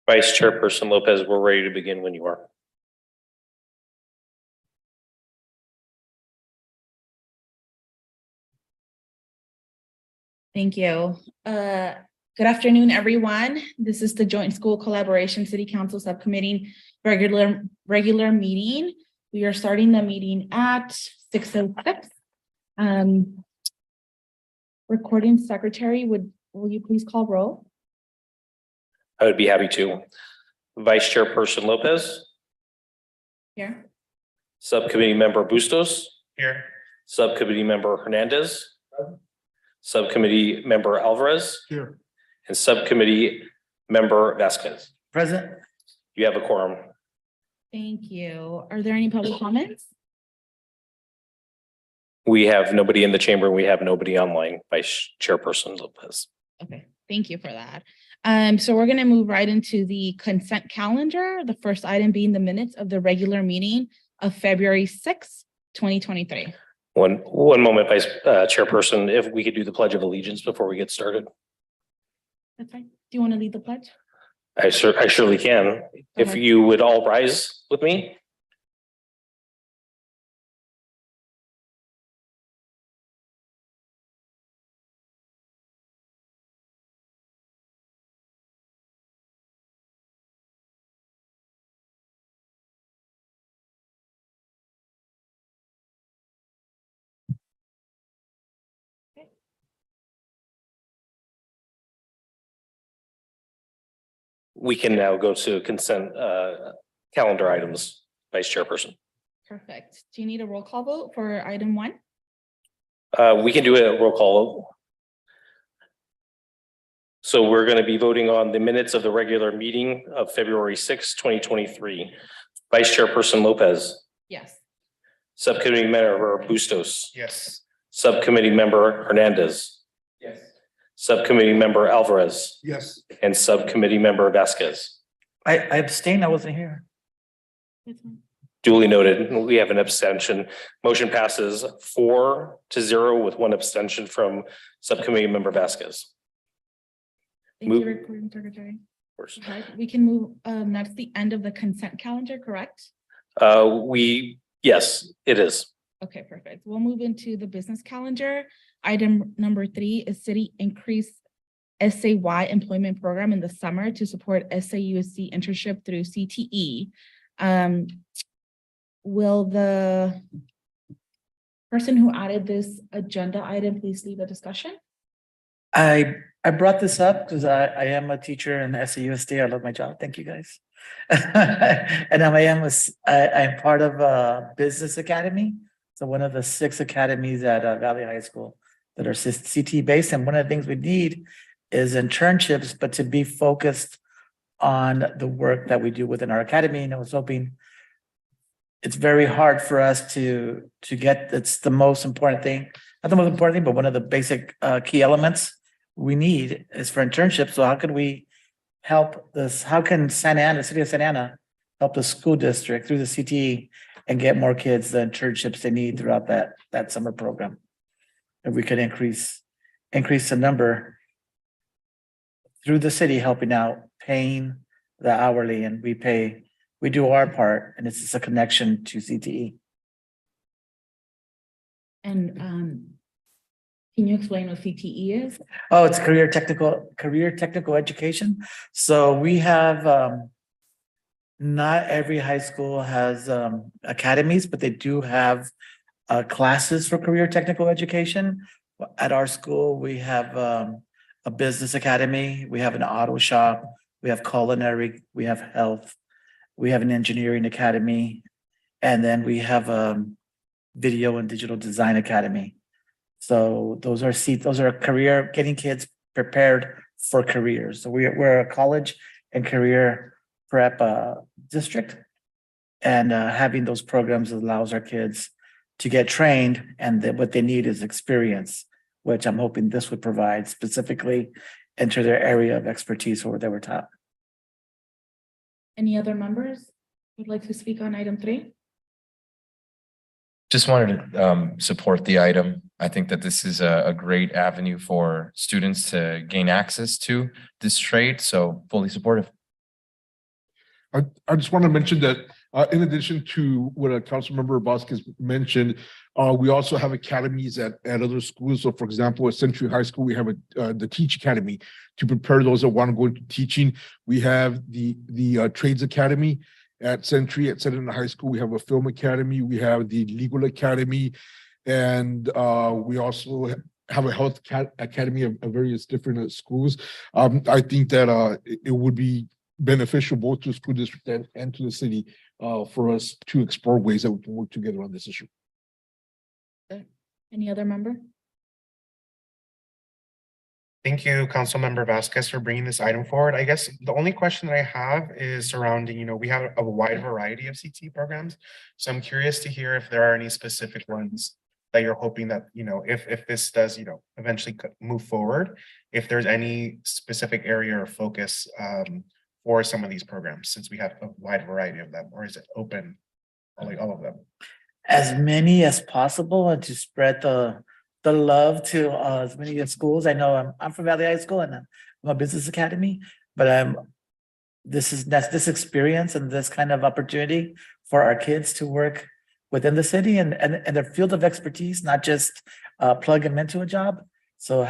Vice Chairperson Lopez, we're ready to begin when you are. Thank you. Good afternoon, everyone. This is the Joint School Collaboration City Council Subcommittee regular meeting. We are starting the meeting at 6:06. Recording secretary, will you please call roll? I would be happy to. Vice Chairperson Lopez. Here. Subcommittee Member Bustos. Here. Subcommittee Member Hernandez. Subcommittee Member Alvarez. Here. And Subcommittee Member Vasquez. Present. You have a quorum. Thank you. Are there any public comments? We have nobody in the chamber. We have nobody online. Vice Chairperson Lopez. Okay, thank you for that. So we're going to move right into the consent calendar. The first item being the minutes of the regular meeting of February 6th, 2023. One moment, Vice Chairperson, if we could do the Pledge of Allegiance before we get started. That's fine. Do you want to lead the pledge? I surely can. If Okay. you would all rise with me. We can now go to consent calendar items, Vice Chairperson. Perfect. Do you need a roll call vote for item 1? We can do a roll call. So we're going to be voting on the minutes of the regular meeting of February 6th, 2023. Vice Chairperson Lopez, Yes. Subcommittee Member Bustos, Yes. Subcommittee Member Hernandez, Yes. Subcommittee Member Alvarez, Yes. and Subcommittee Member Vasquez. I abstained. I wasn't here. That's fine. Duly noted. We have an abstention. Motion passes 4-0 with 1 abstention from Subcommittee Member Vasquez. Thank you, recording secretary. Of course. Okay, we can move, that's the end of the consent calendar, correct? Yes, it is. Okay, perfect. We'll move into the business calendar. Item number 3 is city increase SAY employment program in the summer to support SAUSC internship through CTE. Will the person who added this agenda item please lead the discussion? I brought this up because I am a teacher in SAUSD. I love my job. Thank you guys. And I'm part of a business academy. So one of the 6 academies at Valley High School that are CT based. And one of the things we need is internships, but to be focused on the work that we do within our academy. And I was hoping it's very hard for us to get, it's the most important thing, not the most important thing, but one of the basic key elements we need is for internships. So how can we help this? How can Santa Ana, the city of Santa Ana, help the school district through the CTE and get more kids the internships they need throughout that summer program? If we could increase the number through the city helping out, paying the hourly, and we do our part, and it's just a connection to CTE. And can you explain what CTE is? Oh, it's career technical education. So we have not every high school has academies, but they do have classes for career technical education. At our school, we have a business academy, we have an auto shop, we have culinary, we have health, we have an engineering academy, and then we have a video and digital design academy. So those are career, getting kids prepared for careers. So we're a college and career prep district, and having those programs allows our kids to get trained, and what they need is experience, which I'm hoping this would provide specifically into their area of expertise or they were taught. Any other members would like to speak on item 3? Just wanted to support the item. I think that this is a great avenue for students to gain access to this trade, so fully supportive. I just want to mention that in addition to what Councilmember Vasquez mentioned, we also have academies at other schools. So for example, at Century High School, we have the Teach Academy to prepare those that want to go into teaching. We have the Trades Academy at Century. At Centennial High School, we have a Film Academy. We have the Legal Academy. And we also have a health academy of various different schools. I think that it would be beneficial both to the school district and to the city for us to explore ways that we can work together on this issue. Any other member? Thank you, Councilmember Vasquez, for bringing this item forward. I guess the only question that I have is surrounding, we have a wide variety of CT programs. So I'm curious to hear if there are any specific ones that you're hoping that, if this does, eventually move forward, if there's any specific area or focus for some of these programs, since we have a wide variety of them, or is it open, like all of them? As many as possible, and to spread the love to as many schools. I know I'm from Valley High School and I'm a business academy, but this experience and this kind of opportunity for our kids to work within the city and their field of expertise, not just plug them into a job. So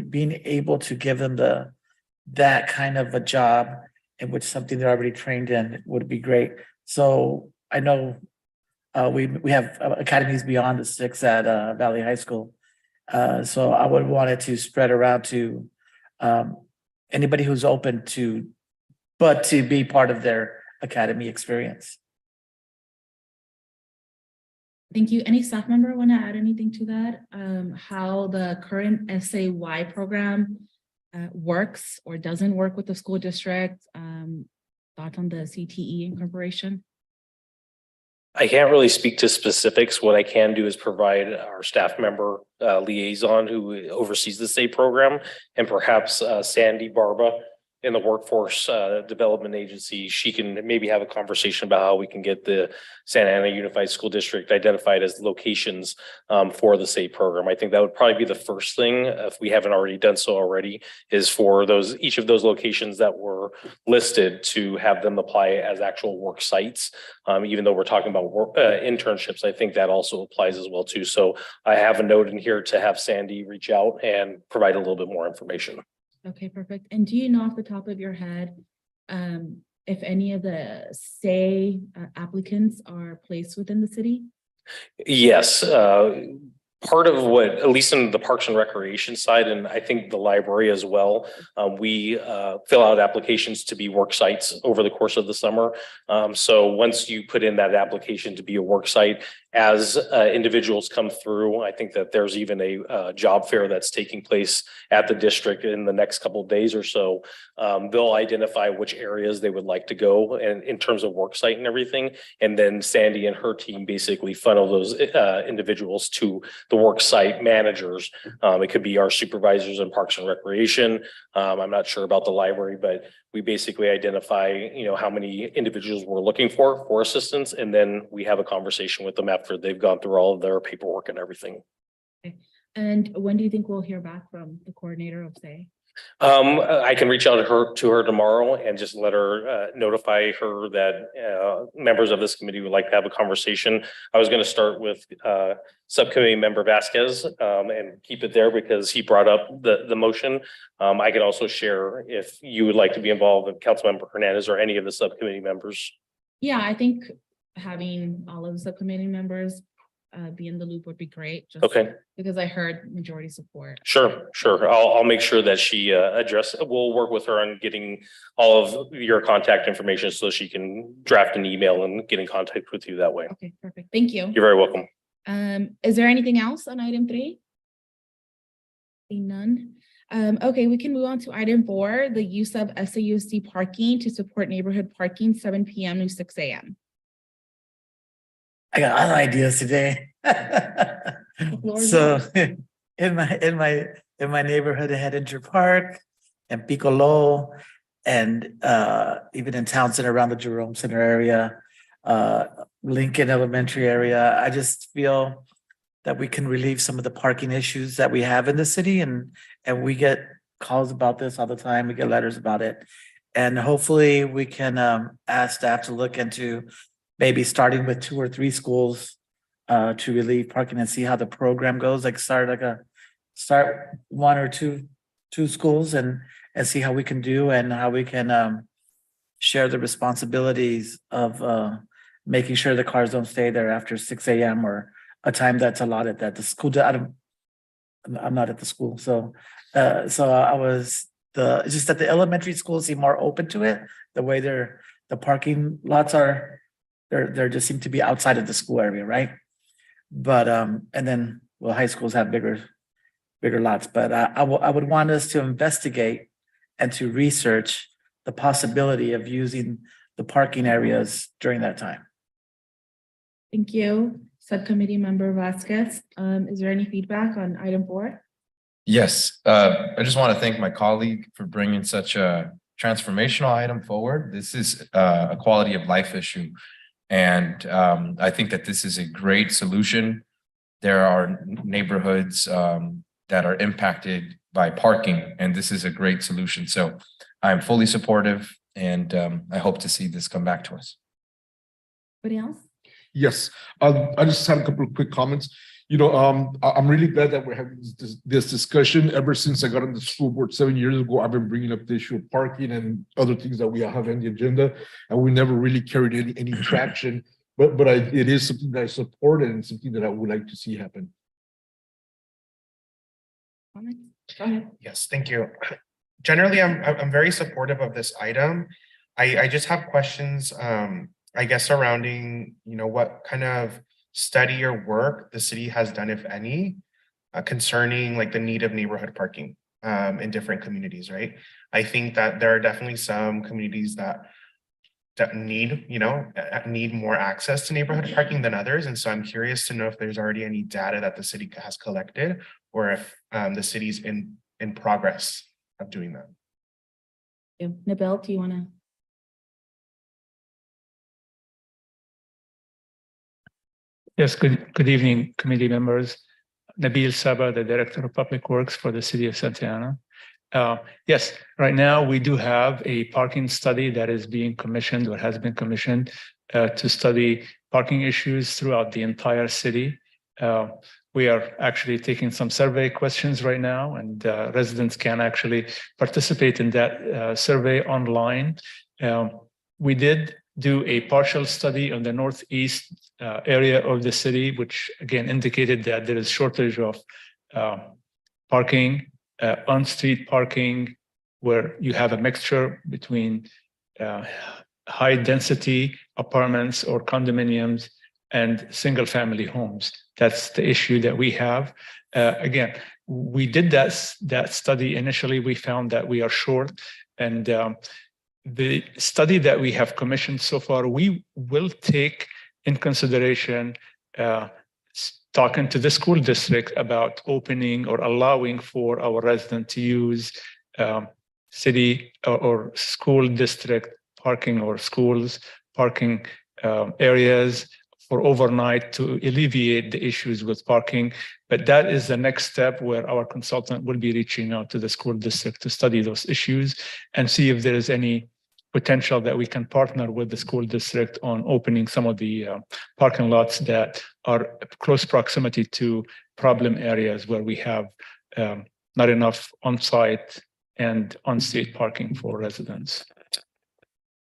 being able to give them that kind of a job in which something they're already trained in would be great. So I know we have academies beyond the 6 at Valley High School. So I would want it to spread around to anybody who's open to be part of their academy experience. Thank you. Any staff member want to add anything to that? How the current SAY program works or doesn't work with the school district? Thoughts on the CTE incorporation? I can't really speak to specifics. What I can do is provide our staff member liaison who oversees the state program, and perhaps Sandy Barba in the workforce development agency. She can maybe have a conversation about how we can get the Santa Ana Unified School District identified as locations for the state program. I think that would probably be the first thing, if we haven't already done so already, is for each of those locations that were listed to have them apply as actual work sites. Even though we're talking about internships, I think that also applies as well too. So I have a note in here to have Sandy reach out and provide a little bit more information. Okay, perfect. And do you know off the top of your head, if any of the SAY applicants are placed within the city? Yes, part of what, at least in the Parks and Recreation side, and I think the library as well, we fill out applications to be work sites over the course of the summer. So once you put in that application to be a work site, as individuals come through, I think that there's even a job fair that's taking place at the district in the next couple of days or so. They'll identify which areas they would like to go and in terms of work site and everything. And then Sandy and her team basically funnel those individuals to the work site managers. It could be our supervisors in Parks and Recreation. I'm not sure about the library, but we basically identify, how many individuals we're looking for assistance. And then we have a conversation with them after they've gone through all of their paperwork and everything. Okay. And when do you think we'll hear back from the coordinator of SAY? I can reach out to her tomorrow and just let her notify her that members of this committee would like to have a conversation. I was going to start with subcommittee member Vasquez and keep it there because he brought up the motion. I can also share if you would like to be involved with Councilmember Hernandez or any of the subcommittee members. Yeah, I think having all of the subcommittee members be in the loop would be great. Okay. Because I heard majority support. Sure. I'll make sure that she we'll work with her on getting all of your contact information so she can draft an email and get in contact with you that way. Okay, perfect. Thank you. You're very welcome. Is there anything else on item 3? Seeing none. Okay, we can move on to item 4, the use of SAUSD parking to support neighborhood parking 7 p.m. to 6 a.m. I got other ideas today. So in my neighborhood, I had Inter Park and Piccolo, and even in Townsend around the Jerome Center area, Lincoln Elementary area. I just feel that we can relieve some of the parking issues that we have in the city, and we get calls about this all the time. We get letters about it, And hopefully we can ask staff to look into maybe starting with 2 or 3 schools to relieve parking and see how the program goes, like start 1 or 2 schools and see how we can do and how we can share the responsibilities of making sure the cars don't stay there after 6 a.m. or a time that's allotted that the school, I'm not at the school, so I was it's just that the elementary schools seem more open to it, the way the parking lots are, they're just seem to be outside of the school area, right? But and then, well, high schools have bigger lots, but I would want us to investigate and to research the possibility of using the parking areas during that time. Thank you, Subcommittee Member Vasquez. Is there any feedback on item 4? Yes, I just want to thank my colleague for bringing such a transformational item forward. This is a quality of life issue. And I think that this is a great solution. There are neighborhoods that are impacted by parking, and this is a great solution. So I'm fully supportive, and I hope to see this come back to us. Anybody else? Yes, I just had a couple of quick comments. I'm really glad that we're having this discussion. Ever since I got on the school board 7 years ago, I've been bringing up the issue of parking and other things that we have on the agenda, and we never really carried any traction. But it is something that I support and something that I would like to see happen. Go ahead. Yes, thank you. Generally, I'm very supportive of this item. I just have questions, I guess, surrounding, what kind of study or work the city has done, if any, concerning like the need of neighborhood parking in different communities, right? I think that there are definitely some communities that need, need more access to neighborhood parking than others. And so I'm curious to know if there's already any data that the city has collected, or if the city's in progress of doing that. Nabil, do you want to? Yes, good evening, committee members. Nabil Saba, the Director of Public Works for the City of Santa Ana. Yes, right now we do have a parking study that is being commissioned or has been commissioned to study parking issues throughout the entire city. We are actually taking some survey questions right now, and residents can actually participate in that survey online. We did do a partial study on the northeast area of the city, which again indicated that there is shortage of parking, on-street parking, where you have a mixture between high density apartments or condominiums and single family homes. That's the issue that we have. Again, we did that study initially. We found that we are short, and the study that we have commissioned so far, we will take in consideration talking to the school district about opening or allowing for our residents to use city or school district parking or schools parking areas for overnight to alleviate the issues with parking. But that is the next step, where our consultant will be reaching out to the school district to study those issues and see if there is any potential that we can partner with the school district on opening some of the parking lots that are close proximity to problem areas where we have not enough on-site and on-street parking for residents.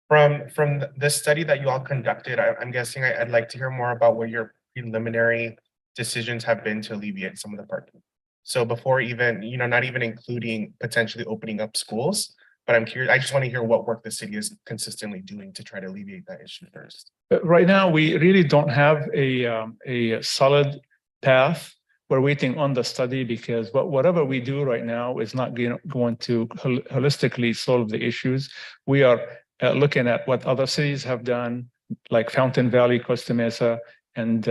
From this study that you all conducted, I'm guessing I'd like to hear more about what your preliminary decisions have been to alleviate some of the parking. So before even, not even including potentially opening up schools, but I'm curious, I just want to hear what work the city is consistently doing to try to alleviate that issue first. Right now, we really don't have a solid path. We're waiting on the study, because whatever we do right now is not going to holistically solve the issues. We are looking at what other cities have done, like Fountain Valley, Costa Mesa, and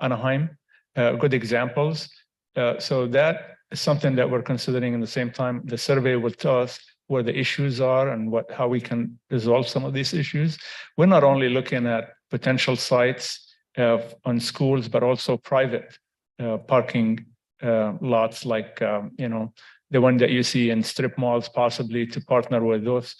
Anaheim, good examples. So that is something that we're considering. In the same time, the survey will tell us where the issues are and how we can resolve some of these issues. We're not only looking at potential sites on schools, but also private parking lots, like the one that you see in strip malls, possibly to partner with those,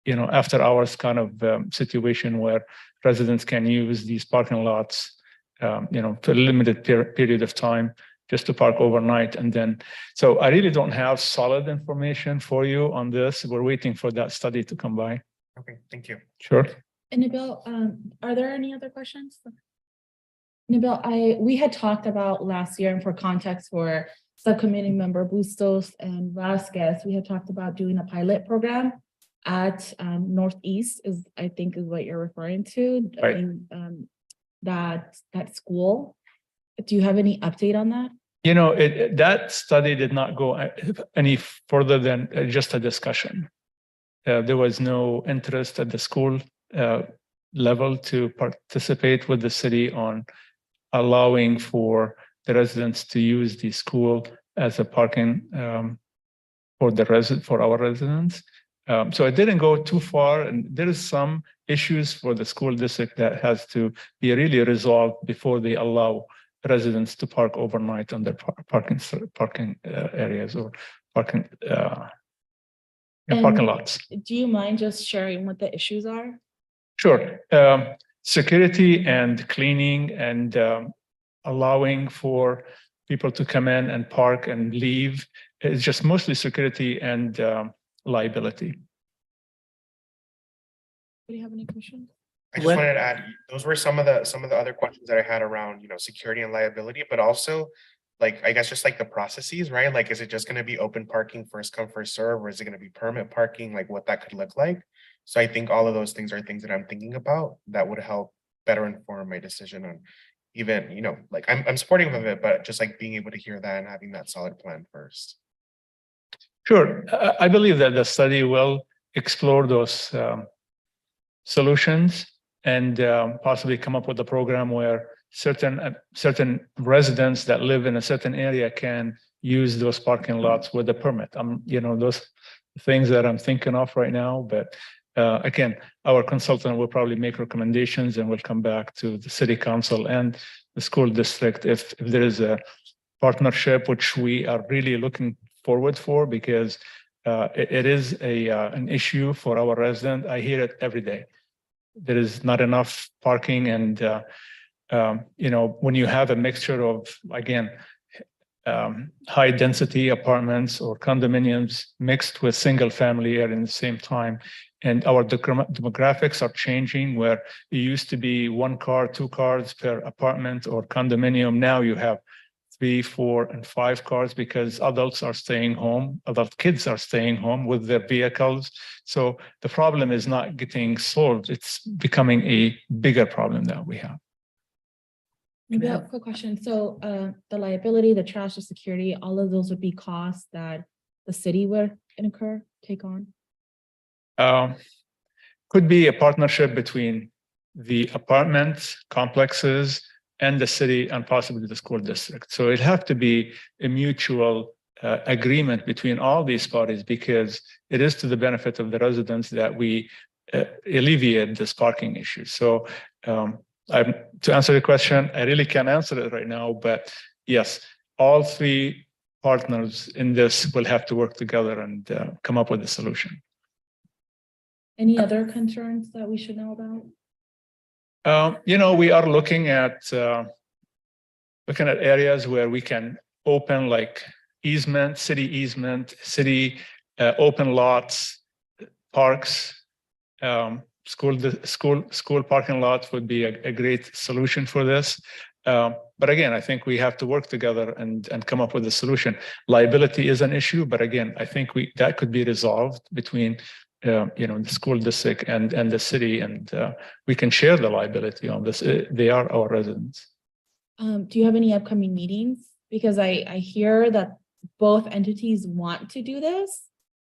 after hours kind of situation where residents can use these parking lots, for a limited period of time just to park overnight. And then, so I really don't have solid information for you on this. We're waiting for that study to come by. Okay, thank you. Sure. And Nabil, are there any other questions? Nabil, we had talked about last year, and for context for subcommittee member Bustos and Vasquez, we had talked about doing a pilot program at Northeast I think is what you're referring to. Right. In, that school. Do you have any update on that? That study did not go any further than just a discussion. There was no interest at the school level to participate with the city on allowing for the residents to use the school as a parking for our residents. So it didn't go too far, and there is some issues for the school district that has to be really resolved before they allow residents to park overnight on their parking areas or parking lots. Do you mind just sharing what the issues are? Sure. Security and cleaning and allowing for people to come in and park and leave. It's just mostly security and liability. Do you have any questions? I just wanted to add, those were some of the other questions that I had around, security and liability, but also like, I guess just like the processes, right? Like, is it just going to be open parking, first come, first serve, or is it going to be permit parking, like what that could look like? So I think all of those things are things that I'm thinking about that would help better inform my decision on even, like I'm supportive of it, but just like being able to hear that and having that solid plan first. Sure. I believe that the study will explore those solutions and possibly come up with a program where certain residents that live in a certain area can use those parking lots with a permit. Those things that I'm thinking of right now, but again, our consultant will probably make recommendations and we'll come back to the city council and the school district if there is a partnership, which we are really looking forward for, because it is an issue for our resident. I hear it every day. There is not enough parking, and when you have a mixture of, again, high density apartments or condominiums mixed with single family area in the same time, and our demographics are changing, where it used to be 1 car, 2 cars per apartment or condominium. Now you have 3, 4, and 5 cars because adults are staying home, adult kids are staying home with their vehicles. So the problem is not getting solved. It's becoming a bigger problem that we have. Maybe a quick question. So the liability, the trash, the security, all of those would be costs that the city would take on? Could be a partnership between the apartment complexes and the city and possibly the school district. So it have to be a mutual agreement between all these parties, because it is to the benefit of the residents that we alleviate this parking issue. So to answer the question, I really can't answer it right now, but yes, all 3 partners in this will have to work together and come up with a solution. Any other concerns that we should know about? We are looking at areas where we can open like city open lots, parks, school parking lots would be a great solution for this. But again, I think we have to work together and come up with a solution. Liability is an issue, but again, I think that could be resolved between the school district and the city, and we can share the liability on this. They are our residents. Do you have any upcoming meetings? Because I hear that both entities want to do this,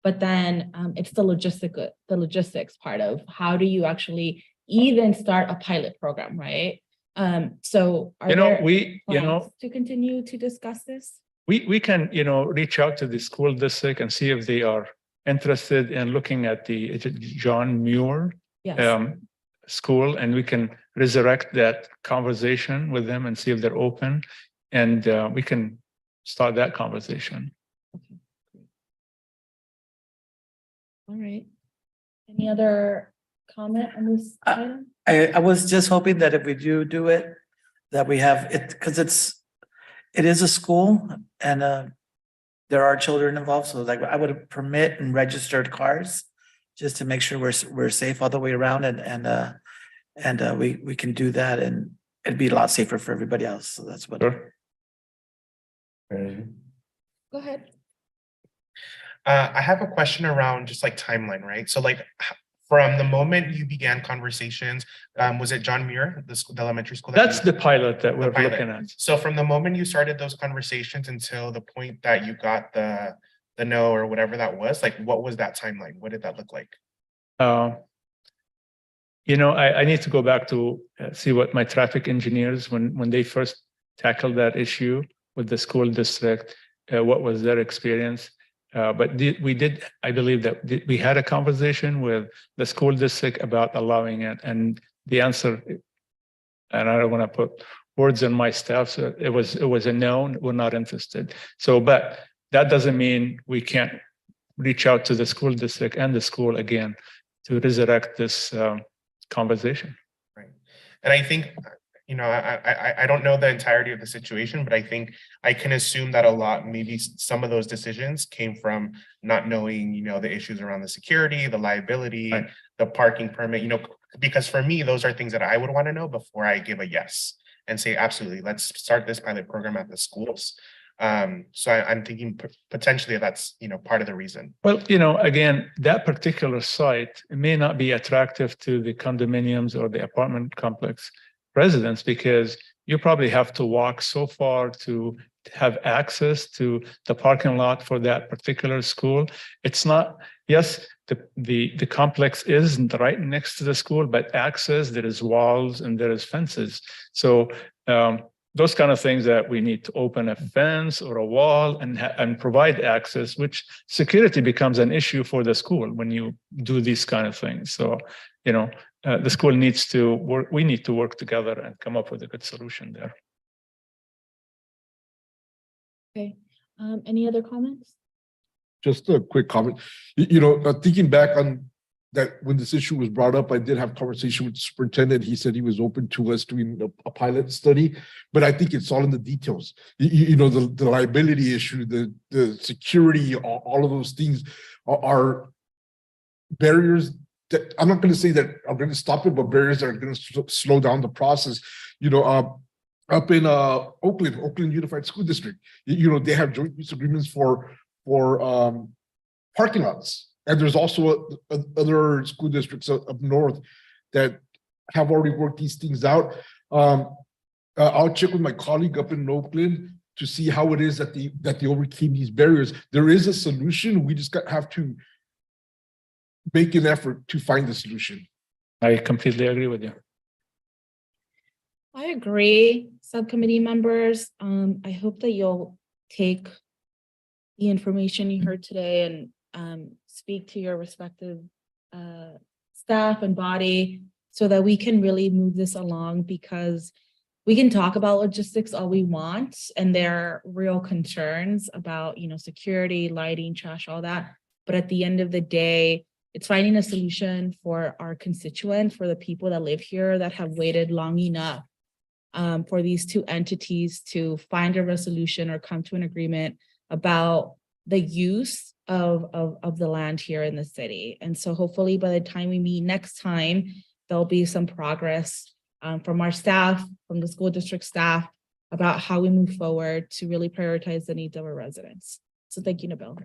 but then it's the logistics part of how do you actually even start a pilot program, right? So are there plans to continue to discuss this? We can reach out to the school district and see if they are interested in looking at the John Muir school, and we can resurrect that conversation with them and see if they're open, and we can start that conversation. All right. Any other comment on this item? I was just hoping that if we do it, that we have it, because it is a school and there are children involved, so like I would permit and registered cars just to make sure we're safe all the way around and we can do that and it'd be a lot safer for everybody else. So that's what. Sure. Go ahead. I have a question around just like timeline, right? So like from the moment you began conversations, was it John Muir, the elementary school? That's the pilot that we're pilot. looking at. So from the moment you started those conversations until the point that you got the no or whatever that was, like what was that timeline? What did that look like? You know, I need to go back to see what my traffic engineers, when they first tackled that issue with the school district, what was their experience. But I believe that we had a conversation with the school district about allowing it, and the answer, and I don't want to put words in my staff, so it was a no, we're not interested. So, but that doesn't mean we can't reach out to the school district and the school again to resurrect this conversation. Right. And I think, you know, I don't know the entirety of the situation, but I think I can assume that maybe some of those decisions came from not knowing, you know, the issues around the security, the liability, right, the parking permit, you know, because for me, those are things that I would want to know before I give a yes and say, absolutely, let's start this pilot program at the schools. So I'm thinking potentially that's, you know, part of the reason. Well, you know, again, that particular site may not be attractive to the condominiums or the apartment complex residents, because you probably have to walk so far to have access to the parking lot for that particular school. It's not, yes, the complex isn't right next to the school, but access, there is walls and there is fences. So those kind of things that we need to open a fence or a wall and provide access, which security becomes an issue for the school when you do these kind of things. So, you know, the school needs to work, we need to work together and come up with a good solution there. Okay. Any other comments? Just a quick comment. You know, thinking back on that, when this issue was brought up, I did have conversation with the superintendent. He said he was open to us doing a pilot study, but I think it's all in the details. You know, the liability issue, the security, all of those things are barriers that I'm not going to say that I'm going to stop it, but barriers that are going to slow down the process. You know, up in Oakland Unified School District, you know, they have joint use agreements for parking lots. And there's also other school districts up north that have already worked these things out. I'll check with my colleague up in Oakland to see how it is that they overcame these barriers. There is a solution. We just have to make an effort to find the solution. I completely agree with you. I agree, subcommittee members. I hope that you'll take the information you heard today and speak to your respective staff and body so that we can really move this along, because we can talk about logistics all we want, and there are real concerns about, you know, security, lighting, trash, all that. But at the end of the day, it's finding a solution for our constituents, for the people that live here that have waited long enough for these two entities to find a resolution or come to an agreement about the use of the land here in the city. And so hopefully by the time we meet next time, there'll be some progress from our staff, from the school district staff, about how we move forward to really prioritize the needs of our residents. So thank you, Nabil.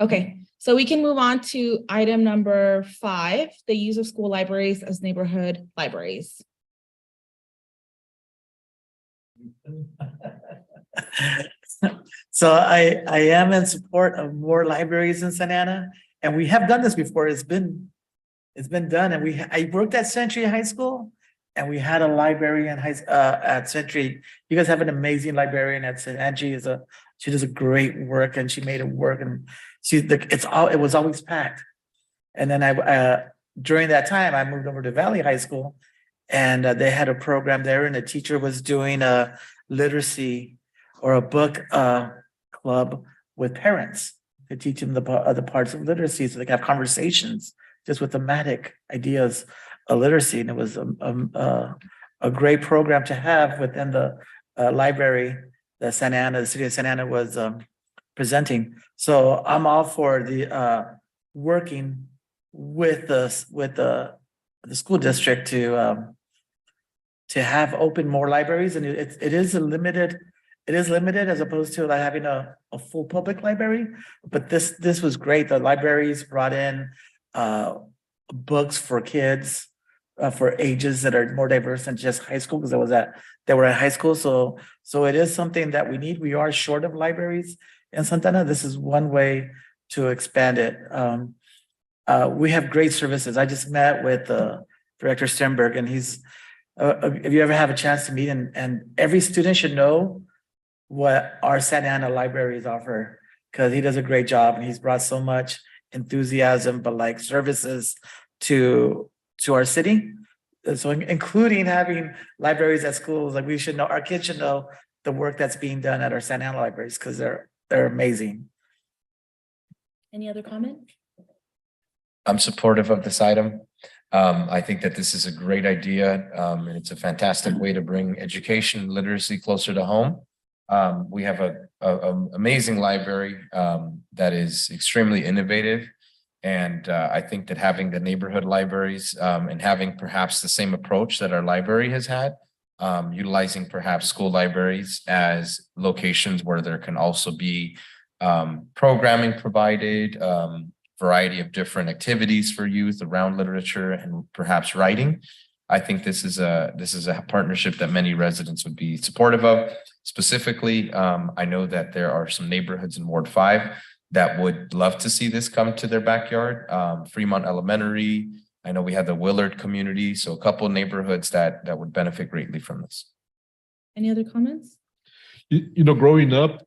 Okay, so we can move on to item number 5, the use of school libraries as neighborhood libraries. So I am in support of more libraries in Santa Ana, and we have done this before. It's been done, and I worked at Century High School, and we had a librarian at Century. You guys have an amazing librarian at St. Angie. She does a great work, and she made it work, and it was always packed. And then during that time I moved over to Valley High School, and they had a program there, and the teacher was doing a literacy or a book club with parents. to teach them the other parts of literacy so they can have conversations just with thematic ideas of literacy. And it was a great program to have within the library that the city of Santa Ana was presenting. So I'm all for the working with the school district to have open more libraries, and it is limited as opposed to like having a full public library. But this was great. The libraries brought in books for kids for ages that are more diverse than just high school, because they were at high school. So it is something that we need. We are short of libraries in Santa Ana. This is one way to expand it. We have great services. I just met with Director Sternberg, and he's if you ever have a chance to meet, and every student should know what our Santa Ana libraries offer, because he does a great job, and he's brought so much enthusiasm, but like services to our city. So including having libraries at schools, like our kids should know the work that's being done at our Santa Ana libraries, because they're amazing. Any other comments? I'm supportive of this item. I think that this is a great idea, and it's a fantastic way to bring education and literacy closer to home. We have an amazing library that is extremely innovative. And I think that having the neighborhood libraries and having perhaps the same approach that our library has had, utilizing perhaps school libraries as locations where there can also be programming provided, variety of different activities for youth around literature and perhaps writing. I think this is a partnership that many residents would be supportive of. Specifically, I know that there are some neighborhoods in Ward 5 that would love to see this come to their backyard. Fremont Elementary, I know we have the Willard community, so a couple of neighborhoods that would benefit greatly from this. Any other comments? Growing up,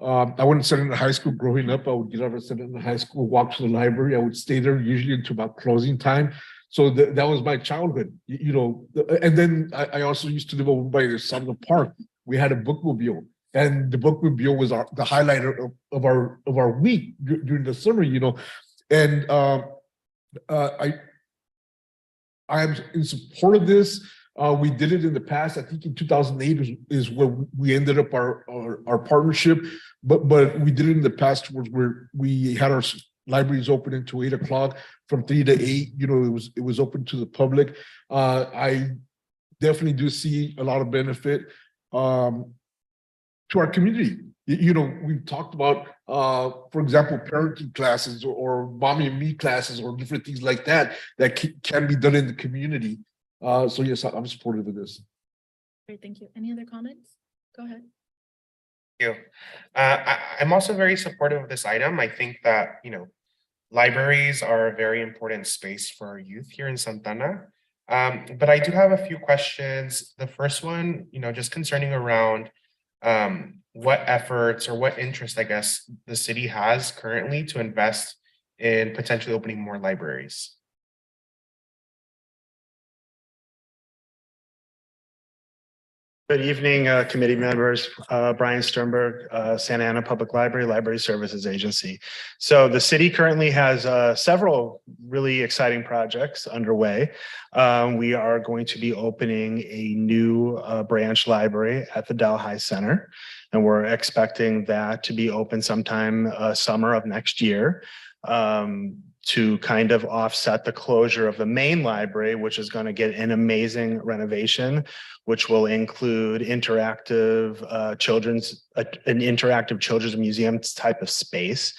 I wouldn't study in high school. Growing up, I would get out of study in high school, walk to the library. I would stay there usually until about closing time. So that was my childhood, and then I also used to live over by the Sumner Park. We had a bookmobile, and the bookmobile was the highlight of our week during the summer, and I am in support of this. We did it in the past. I think in 2008 is when we ended up our partnership, but we did it in the past where we had our libraries open until 8 o'clock, from 3 to 8. It was open to the public. I definitely do see a lot of benefit to our community. We've talked about, for example, parenting classes or mommy and me classes or different things like that can be done in the community. So yes, I'm supportive of this. Great, thank you. Any other comments? Go ahead. Thank you. I'm also very supportive of this item. I think that, libraries are a very important space for our youth here in Santa Ana. But I do have a few questions. The first one, just concerning around what efforts or what interest, I guess, the city has currently to invest in potentially opening more libraries. Good evening, committee members. Brian Sternberg, Santa Ana Public Library, Library Services Agency. So the city currently has several really exciting projects underway. We are going to be opening a new branch library at the Delhi Center, and we're expecting that to be open sometime summer of next year. To kind of offset the closure of the main library, which is going to get an amazing renovation, which will include interactive an interactive children's museum type of space,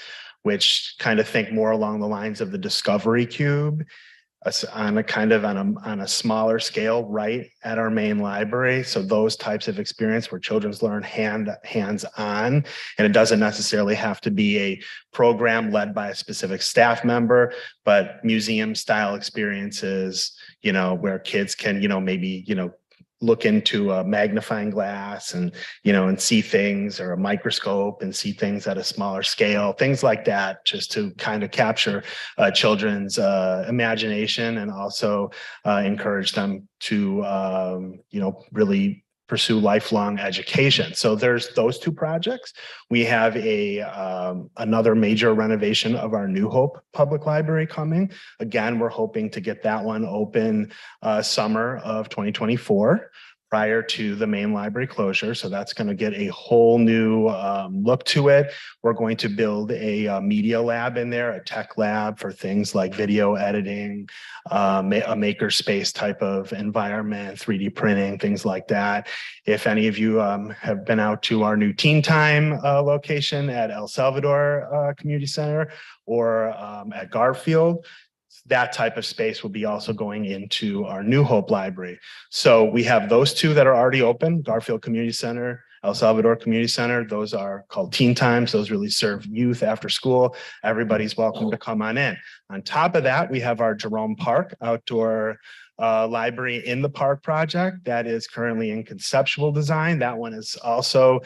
which kind of think more along the lines of the Discovery Cube, on a smaller scale, right at our main library. So those types of experience where children learn hands-on, and it doesn't necessarily have to be a program led by a specific staff member, but museum style experiences, where kids can, maybe, look into a magnifying glass and see things, or a microscope and see things at a smaller scale, things like that, just to kind of capture children's imagination, and also encourage them to really pursue lifelong education. So there's those two projects. We have another major renovation of our New Hope Public Library coming. Again, we're hoping to get that one open summer of 2024. Prior to the main library closure. So that's going to get a whole new look to it. We're going to build a media lab in there, a tech lab for things like video editing, a makerspace type of environment, 3D printing, things like that. If any of you have been out to our new Teen Time location at El Salvador Community Center or at Garfield, that type of space will be also going into our New Hope Library. So we have those two that are already open, Garfield Community Center, El Salvador Community Center. Those are called Teen Times. Those really serve youth after school. Everybody's welcome to come on in. On top of that, we have our Jerome Park outdoor library in the park project that is currently in conceptual design. That one is also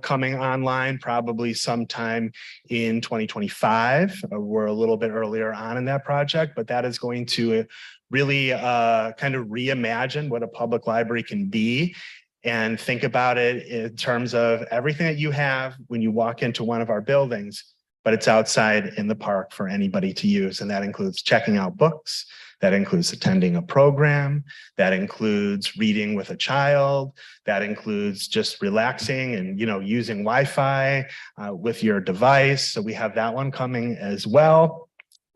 coming online probably sometime in 2025. We're a little bit earlier on in that project, but that is going to really kind of reimagine what a public library can be and think about it in terms of everything that you have when you walk into one of our buildings, but it's outside in the park for anybody to use. And that includes checking out books. That includes attending a program. That includes reading with a child. That includes just relaxing and, using Wi-Fi with your device. So we have that one coming as well.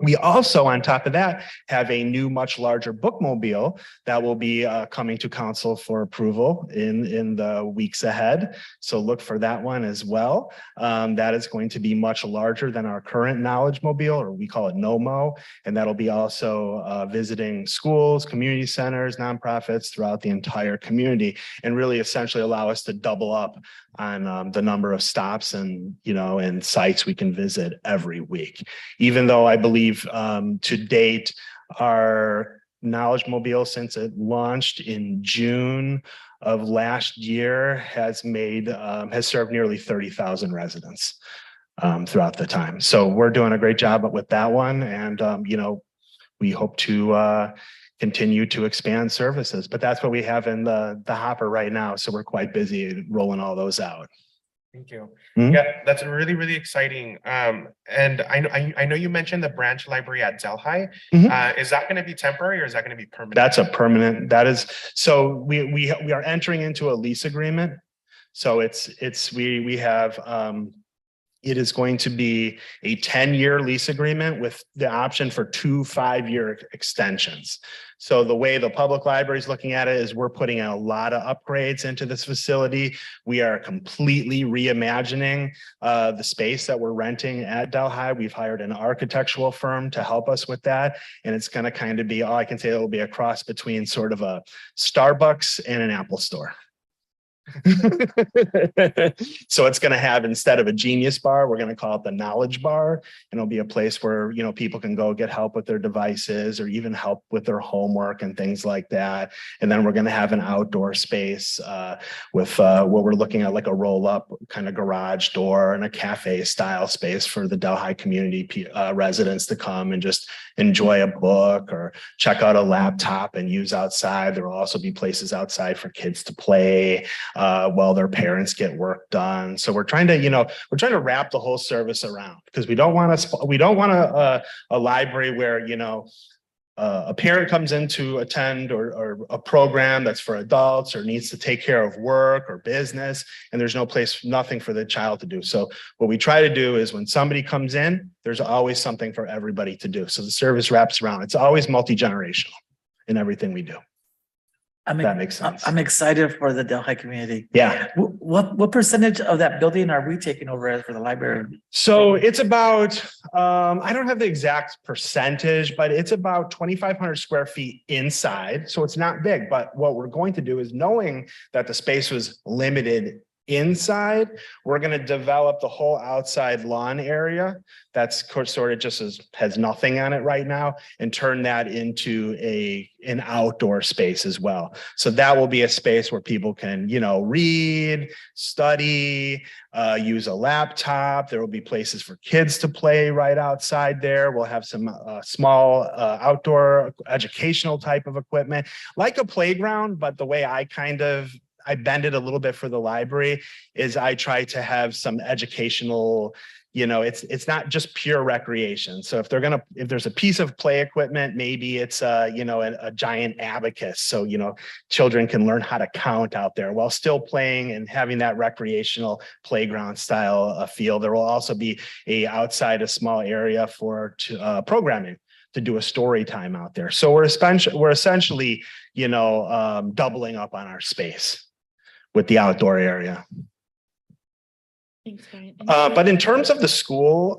We also, on top of that, have a new, much larger bookmobile that will be coming to council for approval in the weeks ahead. So look for that one as well. That is going to be much larger than our current Knowledge Mobile, or we call it NOMO. And that'll be also visiting schools, community centers, nonprofits throughout the entire community, and really essentially allow us to double up on the number of stops and sites we can visit every week. Even though I believe to date, our Knowledge Mobile, since it launched in June of last year, has served nearly 30,000 residents throughout the time. So we're doing a great job with that one, and we hope to continue to expand services, but that's what we have in the hopper right now. So we're quite busy rolling all those out. Thank you. Mhm. Yeah, that's really, really exciting. And I know you mentioned the branch library at Delhi. Is that going to be temporary or is that going to be permanent? That's a permanent. That is. So we are entering into a lease agreement. So we have. It is going to be a 10-year lease agreement with the option for 2 5-year extensions. So the way the public library is looking at it is we're putting a lot of upgrades into this facility. We are completely reimagining the space that we're renting at Delhi. We've hired an architectural firm to help us with that. And it's going to kind of be, all I can say, it'll be a cross between sort of a Starbucks and an Apple store. So it's going to have, instead of a Genius Bar, we're going to call it the Knowledge Bar, and it'll be a place where people can go get help with their devices or even help with their homework and things like that. And then we're going to have an outdoor space with what we're looking at, like a roll-up kind of garage door and a cafe style space for the Delhi community residents to come and just enjoy a book or check out a laptop and use outside. There will also be places outside for kids to play while their parents get work done. So we're trying to wrap the whole service around, because we don't want a library where a parent comes in to attend or a program that's for adults or needs to take care of work or business, and there's nothing for the child to do. So what we try to do is when somebody comes in, there's always something for everybody to do. So the service wraps around. It's always multi-generational in everything we do. That makes sense. I'm excited for the Delhi community. Yeah. What percentage of that building are we taking over for the library? So it's about, I don't have the exact percentage, but it's about 2,500 square feet inside. So it's not big, but what we're going to do is, knowing that the space was limited inside, we're going to develop the whole outside lawn area that's sort of just has nothing on it right now, and turn that into an outdoor space as well. So that will be a space where people can, read, study, use a laptop. There will be places for kids to play right outside there. We'll have some small outdoor educational type of equipment, like a playground, but the way I kind of I bend it a little bit for the library is I try to have some educational, it's not just pure recreation. So if there's a piece of play equipment, maybe it's a giant abacus. So, children can learn how to count out there while still playing and having that recreational playground style feel. There will also be outside a small area for programming to do a story time out there. So we're essentially, doubling up on our space with the outdoor area. Thanks, Brian. But in terms of the school,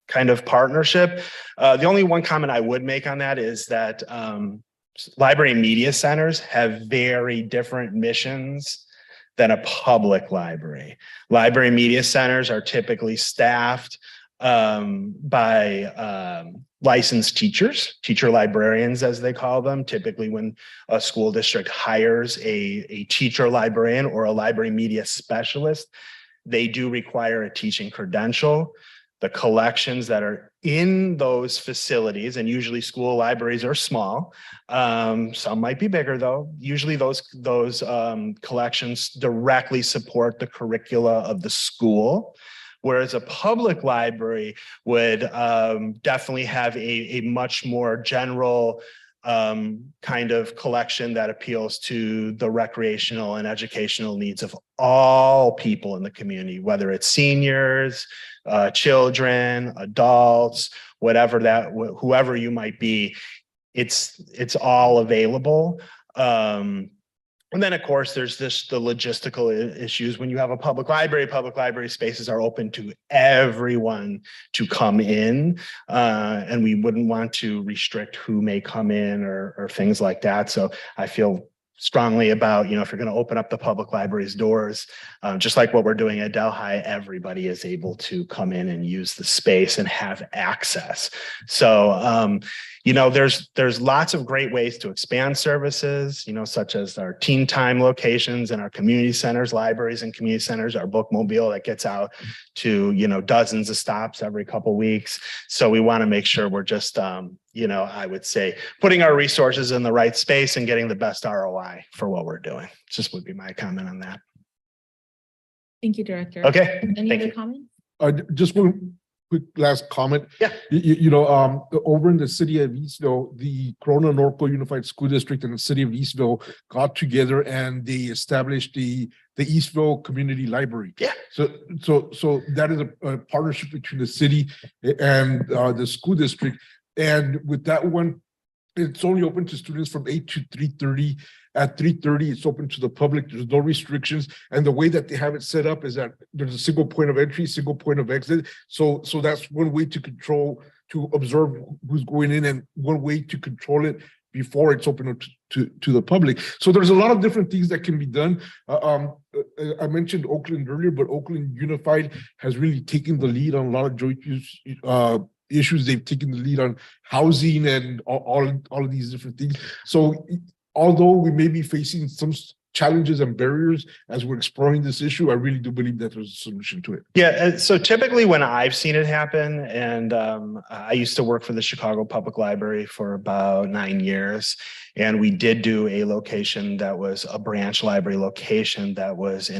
kind of partnership, the only one comment I would make on that is that library media centers have very different missions than a public library. Library media centers are typically staffed by licensed teachers, teacher librarians, as they call them. Typically, when a school district hires a teacher librarian or a library media specialist, they do require a teaching credential. The collections that are in those facilities, and usually school libraries are small, some might be bigger though. Usually those collections directly support the curricula of the school. Whereas a public library would definitely have a much more general kind of collection that appeals to the recreational and educational needs of all people in the community, whether it's seniors, children, adults, whoever you might be, it's all available. And then, of course, there's the logistical issues. When you have a public library spaces are open to everyone to come in, and we wouldn't want to restrict who may come in or things like that. So I feel strongly about, if you're going to open up the public library's doors, just like what we're doing at Delhi, everybody is able to come in and use the space and have access. So, there's lots of great ways to expand services, such as our teen time locations and our community centers, libraries and community centers, our bookmobile that gets out to, dozens of stops every couple of weeks. So we want to make sure we're just, I would say putting our resources in the right space and getting the best ROI for what we're doing. Just would be my comment on that. Thank you, Director. Okay. Any other comments? Just one quick last comment. Yeah. Over in the city of Eastville, the Corona Norco Unified School District and the city of Eastville got together and they established the Eastville Community Library. Yeah. So that is a partnership between the city and the school district. And with that one, it's only open to students from 8 to 3:30. At 3:30, it's open to the public. There's no restrictions. And the way that they have it set up is that there's a single point of entry, single point of exit. So that's one way to observe who's going in, and one way to control it before it's open up to the public. So there's a lot of different things that can be done. I mentioned Oakland earlier, but Oakland Unified has really taken the lead on a lot of joint use issues. They've taken the lead on housing and all of these different things. So although we may be facing some challenges and barriers as we're exploring this issue, I really do believe that there's a solution to it. Yeah, so typically when I've seen it happen, and I used to work for the Chicago Public Library for about 9 years, and we did do a location that was a branch library location that was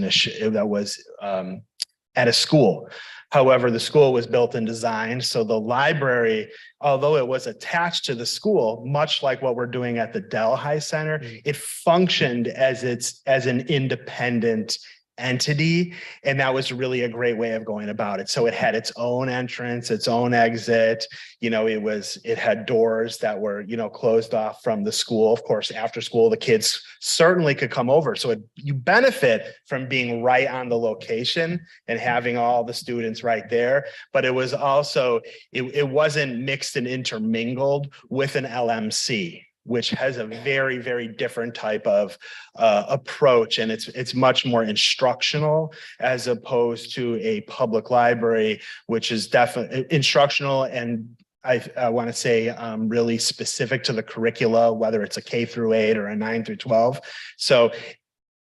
at a school. However, the school was built and designed, so the library, although it was attached to the school, much like what we're doing at the Delhi Center, it functioned as an independent entity, and that was really a great way of going about it. So it had its own entrance, its own exit. It had doors that were closed off from the school. Of course, after school, the kids certainly could come over. So you benefit from being right on the location and having all the students right there. But it was also it wasn't mixed and intermingled with an LMC, which has a very, very different type of approach. And it's much more instructional as opposed to a public library, which is definitely instructional. And I want to say really specific to the curricula, whether it's a K through 8 or a 9 through 12. So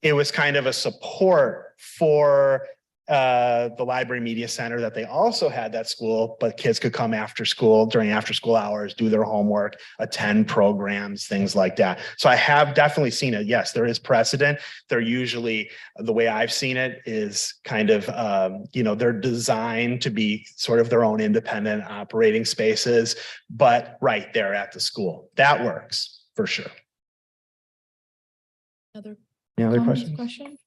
it was kind of a support for the library media center that they also had that school, but kids could come after school during after school hours, do their homework, attend programs, things like that. So I have definitely seen it. Yes, there is precedent. They're usually, the way I've seen it is kind of, they're designed to be sort of their own independent operating spaces, but right there at the school. That works for sure. Other Any other comments, questions?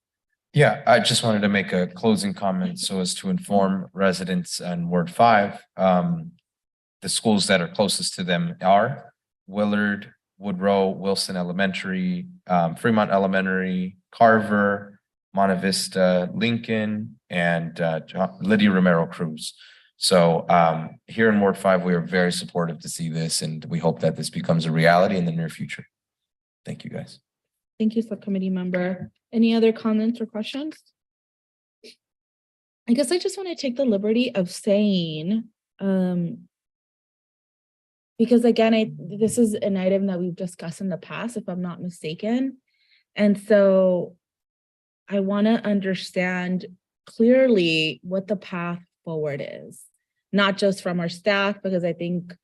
Yeah, I just wanted to make a closing comment so as to inform residents in Ward 5. The schools that are closest to them are Willard, Woodrow, Wilson Elementary, Fremont Elementary, Carver, Monte Vista, Lincoln, and Lydia Romero Cruz. So here in Ward 5, we are very supportive to see this, and we hope that this becomes a reality in the near future. Thank you, guys. Thank you, subcommittee member. Any other comments or questions? I guess I just want to take the liberty of saying, because again, this is an item that we've discussed in the past, if I'm not mistaken. And so I want to understand clearly what the path forward is, not just from our staff, because I think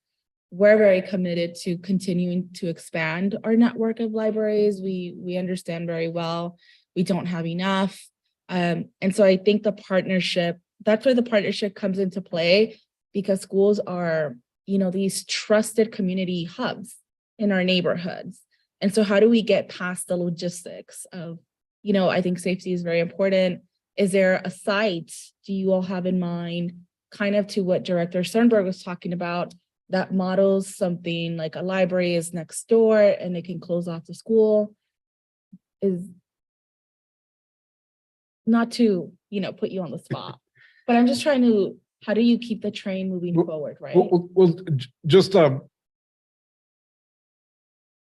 we're very committed to continuing to expand our network of libraries. We understand very well we don't have enough. And so I think the partnership, that's where the partnership comes into play, because schools are, these trusted community hubs in our neighborhoods. And so how do we get past the logistics of, I think safety is very important. Is there a site do you all have in mind, kind of to what Director Sternberg was talking about, that models something like a library is next door and it can close off the school? Is not to, put you on the spot, but I'm just trying to, how do you keep the train moving forward, right? Well, just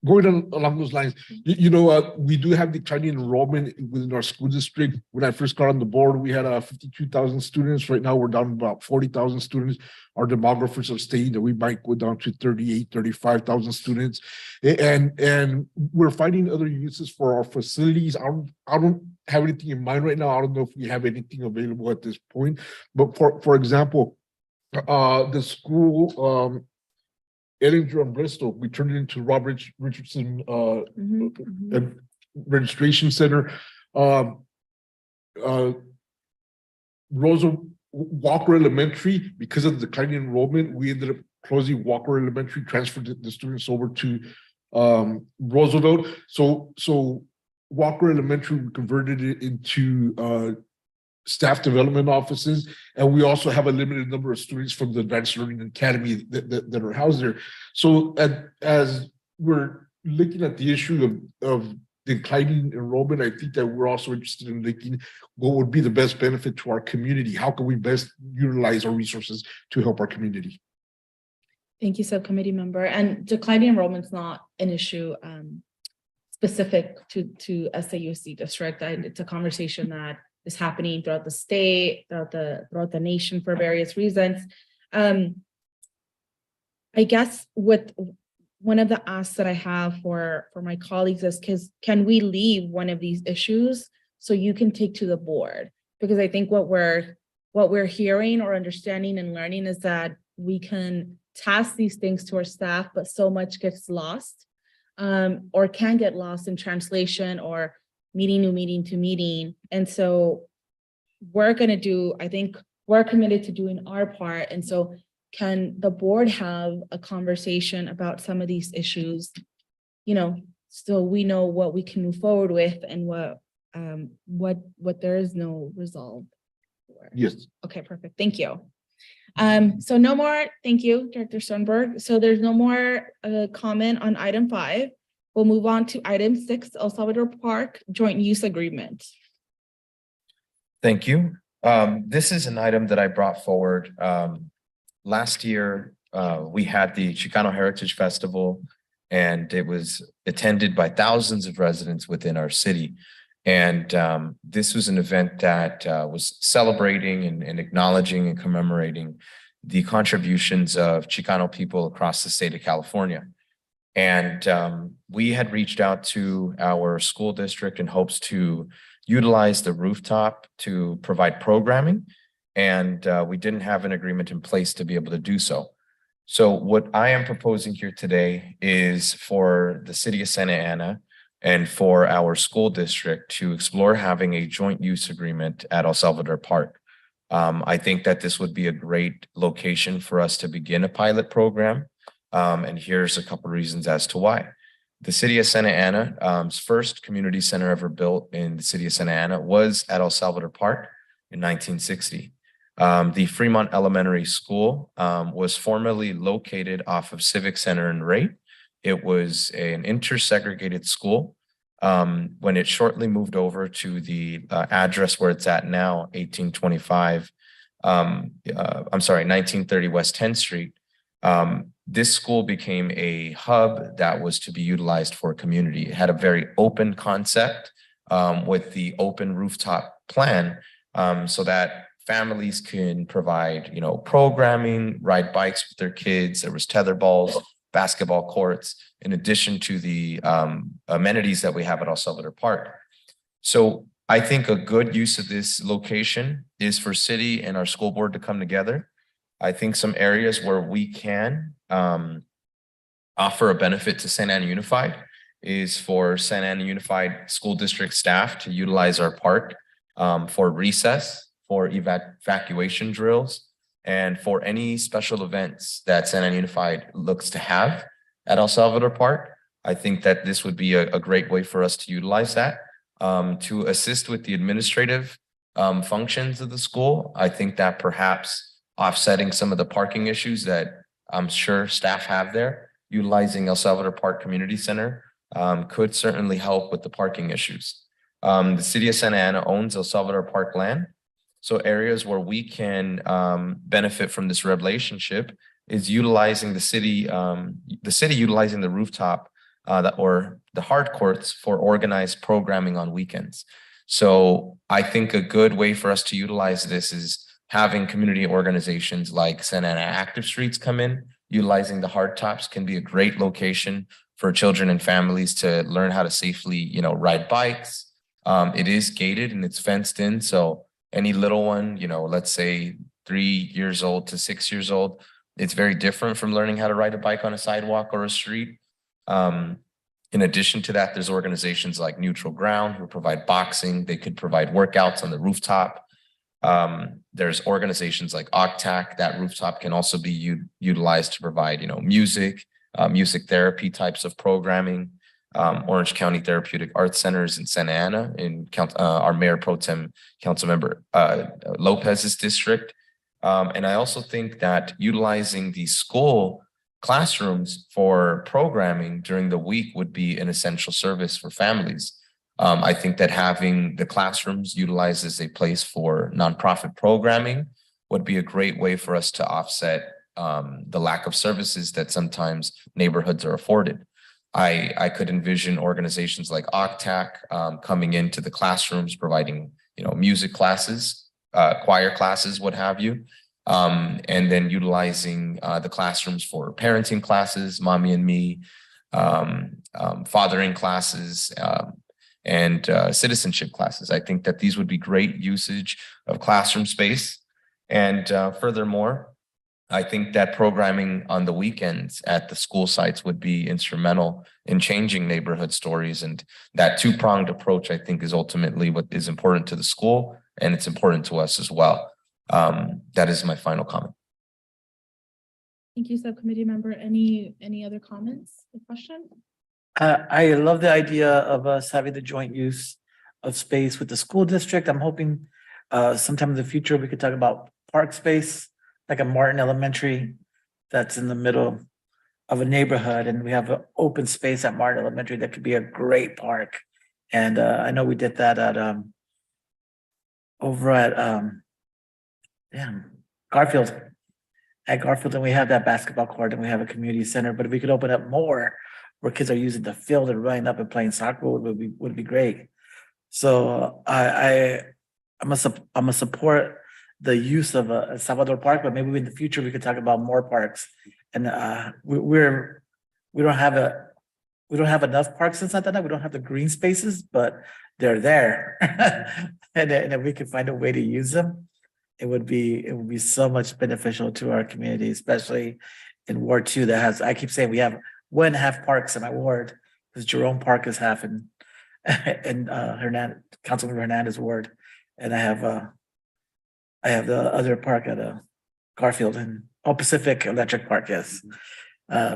going along those lines, we do have declining enrollment within our school district. When I first got on the board, we had 52,000 students. Right now, we're down about 40,000 students. Our demographers are stating that we might go down to 35,000 students. And we're finding other uses for our facilities. I don't have anything in mind right now. I don't know if we have anything available at this point. But for example, the school, Ellinger and Bristol, we turned it into Robert Richardson Registration Center. Rosa Walker Elementary, because of the declining enrollment, we ended up closing Walker Elementary, transferred the students over to Roosevelt. So Walker Elementary, we converted it into staff development offices, and we also have a limited number of students from the Advanced Learning Academy that are housed there. So as we're looking at the issue of declining enrollment, I think that we're also interested in looking what would be the best benefit to our community. How can we best utilize our resources to help our community? Thank you, subcommittee member. And declining enrollment is not an issue specific to SAUSD district. It's a conversation that is happening throughout the state, throughout the nation for various reasons. I guess with one of the asks that I have for my colleagues is, can we leave one of these issues so you can take to the board? Because I think what we're hearing or understanding and learning is that we can task these things to our staff, but so much gets lost or can get lost in translation or meeting to meeting. And so we're going to do, I think we're committed to doing our part. And so can the board have a conversation about some of these issues, so we know what we can move forward with and what there is no resolve for? Yes. Okay, perfect. Thank you. So no more, thank you, Director Sternberg. So there's no more comment on item 5. We'll move on to item 6, El Salvador Park Joint Use Agreement. Thank you. This is an item that I brought forward. Last year, we had the Chicano Heritage Festival, and it was attended by thousands of residents within our city. And this was an event that was celebrating and acknowledging and commemorating the contributions of Chicano people across the state of California. And we had reached out to our school district in hopes to utilize the rooftop to provide programming. And we didn't have an agreement in place to be able to do so. So what I am proposing here today is for the city of Santa Ana and for our school district to explore having a joint use agreement at El Salvador Park. I think that this would be a great location for us to begin a pilot program. And here's a couple of reasons as to why. The city of Santa Ana's first community center ever built in the city of Santa Ana was at El Salvador Park in 1960. The Fremont Elementary School was formerly located off of Civic Center and Ray. It was an intersegregated school. When it shortly moved over to the address where it's at now, 1930 West 10th Street, this school became a hub that was to be utilized for community. It had a very open concept with the open rooftop plan so that families can provide, programming, ride bikes with their kids. There was tetherball, basketball courts, in addition to the amenities that we have at El Salvador Park. So I think a good use of this location is for city and our school board to come together. I think some areas where we can offer a benefit to Santa Ana Unified is for Santa Ana Unified School District staff to utilize our park for recess, for evacuation drills, and for any special events that Santa Ana Unified looks to have at El Salvador Park. I think that this would be a great way for us to utilize that. To assist with the administrative functions of the school, I think that perhaps offsetting some of the parking issues that I'm sure staff have there, utilizing El Salvador Park Community Center could certainly help with the parking issues. The city of Santa Ana owns El Salvador Park land. So areas where we can benefit from this relationship is utilizing the city utilizing the rooftop or the hard courts for organized programming on weekends. So I think a good way for us to utilize this is having community organizations like Santa Ana Active Streets come in. Utilizing the hard tops can be a great location for children and families to learn how to safely, ride bikes. It is gated and it's fenced in. So any little one, let's say 3 years old to 6 years old, it's very different from learning how to ride a bike on a sidewalk or a street. In addition to that, there's organizations like Neutral Ground who provide boxing. They could provide workouts on the rooftop. There's organizations like OCTAC. That rooftop can also be utilized to provide, music, music therapy types of programming. Orange County Therapeutic Arts Centers in Santa Ana, in our Mayor Pro Tem Councilmember Lopez's district. And I also think that utilizing the school classrooms for programming during the week would be an essential service for families. I think that having the classrooms utilized as a place for nonprofit programming would be a great way for us to offset the lack of services that sometimes neighborhoods are afforded. I could envision organizations like OCTAC coming into the classrooms, providing, music classes, choir classes, what have you, and then utilizing the classrooms for parenting classes, mommy and me, fathering classes, and citizenship classes. I think that these would be great usage of classroom space. And furthermore, I think that programming on the weekends at the school sites would be instrumental in changing neighborhood stories. And that two-pronged approach, I think, is ultimately what is important to the school, and it's important to us as well. That is my final comment. Thank you, Subcommittee Member. Any other comments or questions? I love the idea of us having the joint use of space with the school district. I'm hoping sometime in the future we could talk about park space, like a Martin Elementary that's in the middle of a neighborhood, and we have an open space at Martin Elementary that could be a great park. And I know we did that at over at Garfield. At Garfield, and we have that basketball court, and we have a community center. But if we could open up more, where kids are using the field and running up and playing soccer, would be great. So I'm gonna support the use of a Salvador Park, but maybe in the future we could talk about more parks. And we don't have we don't have enough parks in Santa Ana. We don't have the green spaces, but they're there. And if we could find a way to use them, it would be so much beneficial to our community, especially in Ward 2 that has, I keep saying we have 1.5 parks in my ward, because Jerome Park is half in Hernandez, Councilmember Hernandez ward. And I have the other park at Garfield and Pacific Electric Park, yes.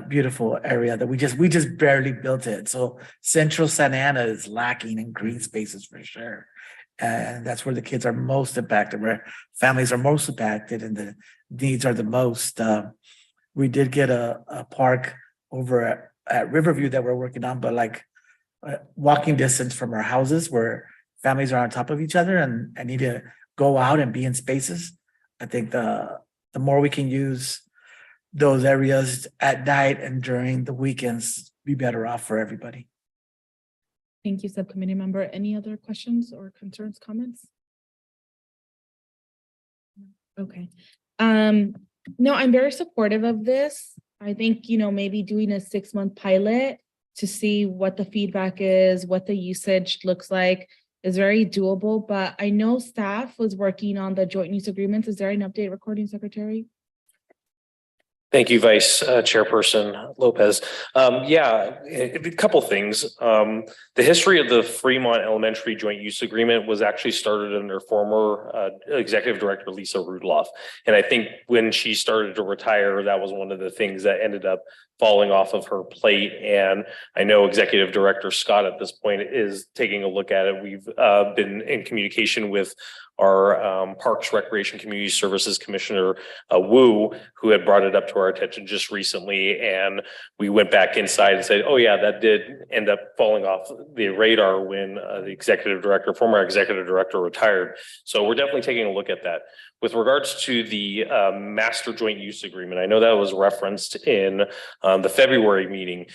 Beautiful area that we just barely built it. So Central Santa Ana is lacking in green spaces for sure. And that's where the kids are most impacted, where families are most impacted and the needs are the most. We did get a park over at Riverview that we're working on, but like walking distance from our houses where families are on top of each other and need to go out and be in spaces. I think the more we can use those areas at night and during the weekends, be better off for everybody. Thank you, subcommittee member. Any other questions or concerns, comments? Okay. No, I'm very supportive of this. I think, maybe doing a 6-month pilot to see what the feedback is, what the usage looks like is very doable, but I know staff was working on the joint use agreements. Is there an update, recording secretary? Thank you, Vice Chairperson Lopez. A couple things. The history of the Fremont Elementary Joint Use Agreement was actually started under former Executive Director Lisa Rudloff. And I think when she started to retire, that was one of the things that ended up falling off of her plate. And I know Executive Director Scott at this point is taking a look at it. We've been in communication with our Parks, Recreation, Community Services Commissioner Wu, who had brought it up to our attention just recently. And we went back inside and said, oh yeah, that did end up falling off the radar when the former executive director retired. So we're definitely taking a look at that. With regards to the master joint use agreement, I know that was referenced in the February meeting.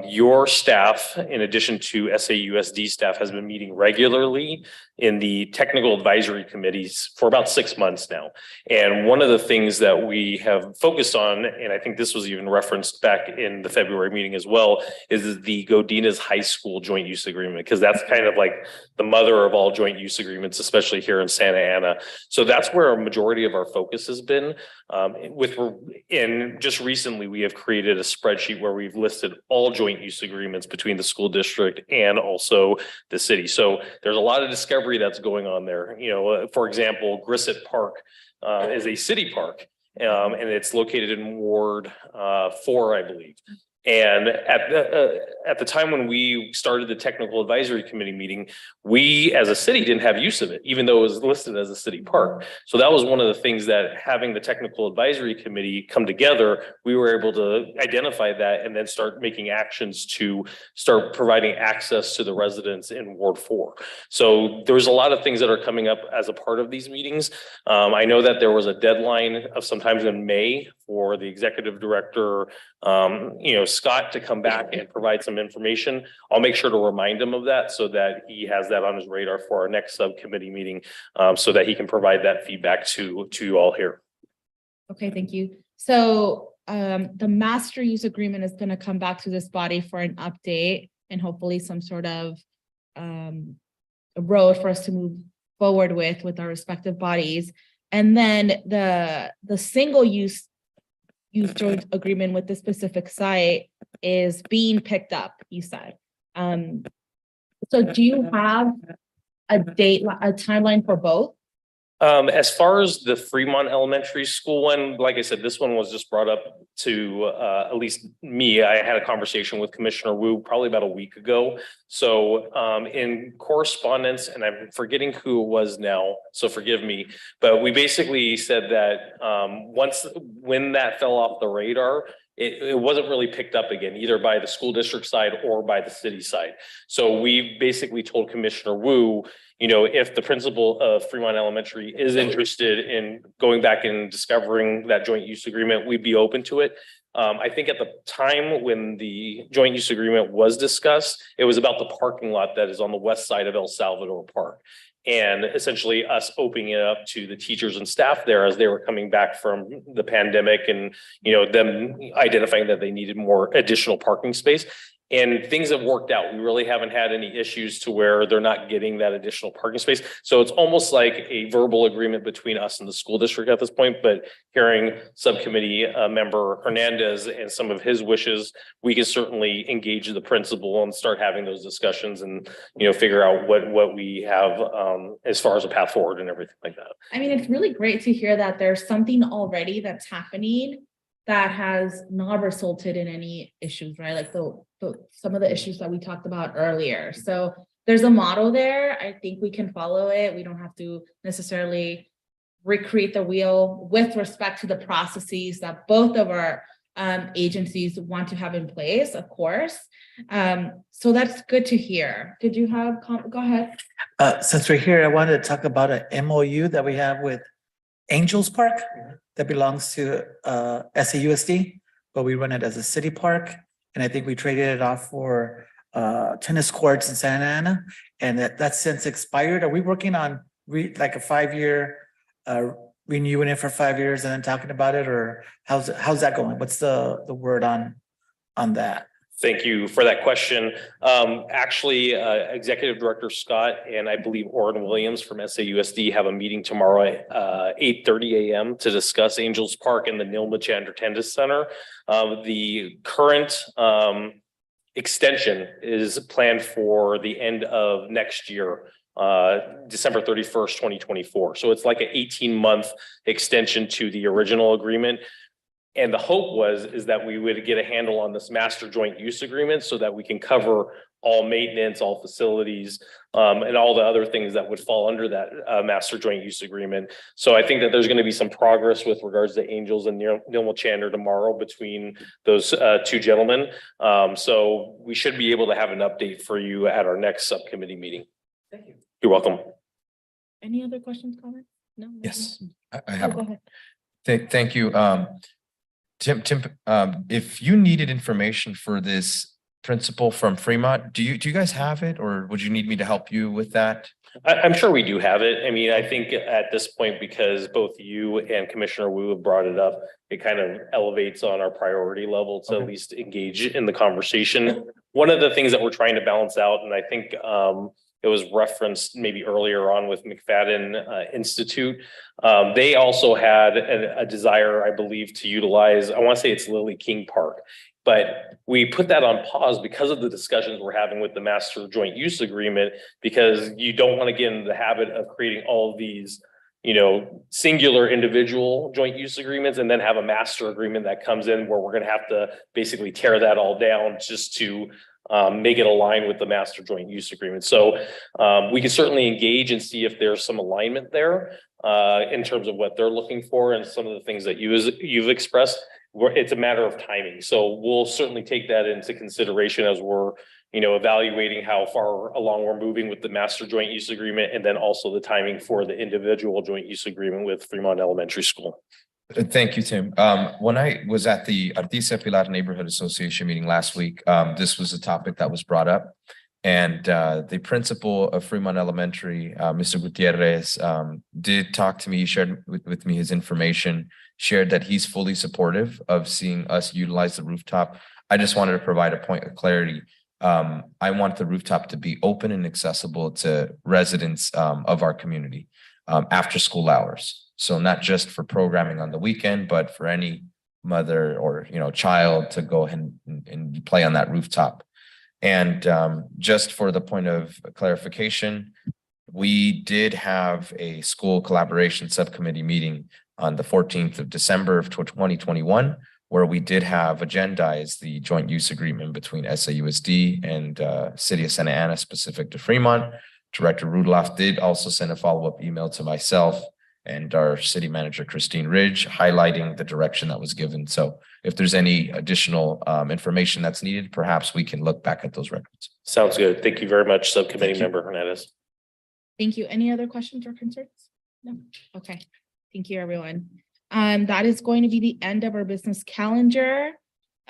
Your staff, in addition to SAUSD staff, has been meeting regularly in the technical advisory committees for about 6 months now. And one of the things that we have focused on, and I think this was even referenced back in the February meeting as well, is the Godinez High School joint use agreement, because that's kind of like the mother of all joint use agreements, especially here in Santa Ana. So that's where a majority of our focus has been. Just recently, we have created a spreadsheet where we've listed all joint use agreements between the school district and also the city. So there's a lot of discovery that's going on there. For example, Grissett Park is a city park, and it's located in Ward 4, I believe. And at the time when we started the technical advisory committee meeting, we as a city didn't have use of it, even though it was listed as a city park. So that was one of the things that having the technical advisory committee come together, we were able to identify that and then start making actions to start providing access to the residents in Ward 4. So there's a lot of things that are coming up as a part of these meetings. I know that there was a deadline of sometimes in May for the executive director, Scott, to come back and provide some information. I'll make sure to remind him of that so that he has that on his radar for our next subcommittee meeting, so that he can provide that feedback to you all here. Okay, thank you. So the master use agreement is going to come back to this body for an update and hopefully some sort of a road for us to move forward with our respective bodies. And then the single use joint agreement with the specific site is being picked up, you said. So do you have a timeline for both? As far as the Fremont Elementary School one, like I said, this one was just brought up to at least me. I had a conversation with Commissioner Wu probably about a week ago. So in correspondence, and I'm forgetting who it was now, so forgive me, but we basically said that when that fell off the radar, it wasn't really picked up again, either by the school district side or by the city side. So we basically told Commissioner Wu, if the principal of Fremont Elementary is interested in going back and discovering that joint use agreement, we'd be open to it. I think at the time when the joint use agreement was discussed, it was about the parking lot that is on the west side of El Salvador Park. And essentially us opening it up to the teachers and staff there as they were coming back from the pandemic and, them identifying that they needed more additional parking space. And things have worked out. We really haven't had any issues to where they're not getting that additional parking space. So it's almost like a verbal agreement between us and the school district at this point, but hearing subcommittee member Hernandez and some of his wishes, we can certainly engage the principal and start having those discussions and, figure out what we have as far as a path forward and everything like that. I mean, it's really great to hear that there's something already that's happening that has not resulted in any issues, right? Like some of the issues that we talked about earlier. So there's a model there. I think we can follow it. We don't have to necessarily recreate the wheel with respect to the processes that both of our agencies want to have in place, of course. So that's good to hear. Did you have, go ahead. Since we're here, I wanted to talk about an MOU that we have with Angels Park that belongs to SAUSD, but we run it as a city park. And I think we traded it off for tennis courts in Santa Ana, and that's since expired. Are we working on like a 5-year renewing it for 5 years and then talking about it, or how's that going? What's the word on that? Thank you for that question. Actually, Executive Director Scott and I believe Orrin Williams from SAUSD have a meeting tomorrow at 8:30 a.m. to discuss Angels Park and the Nilma Chandra Tennis Center. The current extension is planned for the end of next year, December 31st, 2024. So it's like an 18-month extension to the original agreement. And the hope is that we would get a handle on this master joint use agreement so that we can cover all maintenance, all facilities, and all the other things that would fall under that master joint use agreement. So I think that there's going to be some progress with regards to Angels and Nilma Chandra tomorrow between those two gentlemen. So we should be able to have an update for you at our next subcommittee meeting. Thank you. You're welcome. Any other questions, comments? No? Yes, I have. Go ahead. Thank you. Tim, if you needed information for this principal from Fremont, do you guys have it, or would you need me to help you with that? I'm sure we do have it. I mean, I think at this point, because both you and Commissioner Wu have brought it up, it kind of elevates on our priority level to at least engage in the conversation. One of the things that we're trying to balance out, and I think it was referenced maybe earlier on with McFadden Institute. They also had a desire, I believe, to utilize, I want to say it's Lily King Park, but we put that on pause because of the discussions we're having with the master joint use agreement, because you don't want to get into the habit of creating all of these, singular individual joint use agreements and then have a master agreement that comes in where we're going to have to basically tear that all down just to make it align with the master joint use agreement. So we can certainly engage and see if there's some alignment there in terms of what they're looking for and some of the things that you've expressed. It's a matter of timing. So we'll certainly take that into consideration as we're, evaluating how far along we're moving with the master joint use agreement, and then also the timing for the individual joint use agreement with Fremont Elementary School. Thank you, Tim. When I was at the Artesia Pilar Neighborhood Association meeting last week, this was a topic that was brought up. And the principal of Fremont Elementary, Mr. Gutierrez, did talk to me. He shared with me his information, shared that he's fully supportive of seeing us utilize the rooftop. I just wanted to provide a point of clarity. I want the rooftop to be open and accessible to residents of our community after school hours. So not just for programming on the weekend, but for any mother or child to go ahead and play on that rooftop. And just for the point of clarification, we did have a school collaboration subcommittee meeting on the 14th of December of 2021, where we did have agendized the joint use agreement between SAUSD and City of Santa Ana specific to Fremont. Director Rudolph did also send a follow-up email to myself and our city manager, Christine Ridge, highlighting the direction that was given. So if there's any additional information that's needed, perhaps we can look back at those records. Sounds good. Thank you very much, Subcommittee Member Hernandez. Thank you. Any other questions or concerns? No. Okay. Thank you, everyone. That is going to be the end of our business calendar.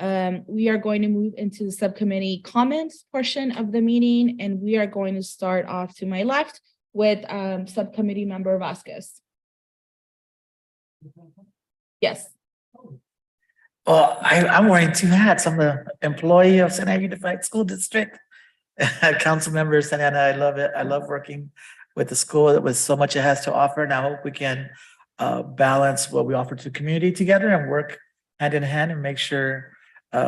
We are going to move into the subcommittee comments portion of the meeting, and we are going to start off to my left with Subcommittee Member Vasquez. Yes. Well, I'm wearing two hats. I'm the employee of Santa Ana Unified School District. Council member Santa Ana, I love it. I love working with the school. It was so much it has to offer, and I hope we can balance what we offer to the community together and work hand in hand and make sure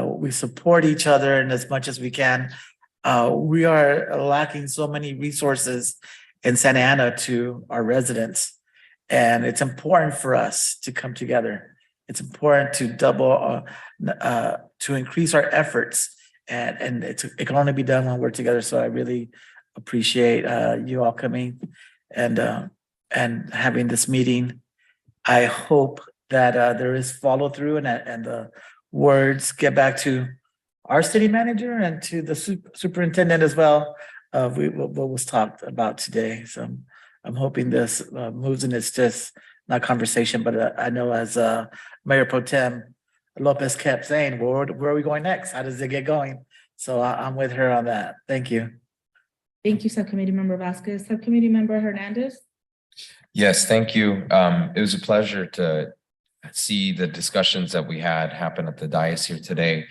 we support each other and as much as we can. We are lacking so many resources in Santa Ana to our residents, and it's important for us to come together. It's important to to increase our efforts, and it can only be done when we're together. So I really appreciate you all coming and having this meeting. I hope that there is follow through and the words get back to our city manager and to the superintendent as well. What was talked about today. So I'm hoping this moves, and it's just not conversation, but I know as Mayor Pro Tem Lopez kept saying, where are we going next? How does it get going? So I'm with her on that. Thank you. Thank you, Subcommittee Member Vasquez. Subcommittee Member Hernandez. Yes, thank you. It was a pleasure to see the discussions that we had happen at the dais here today.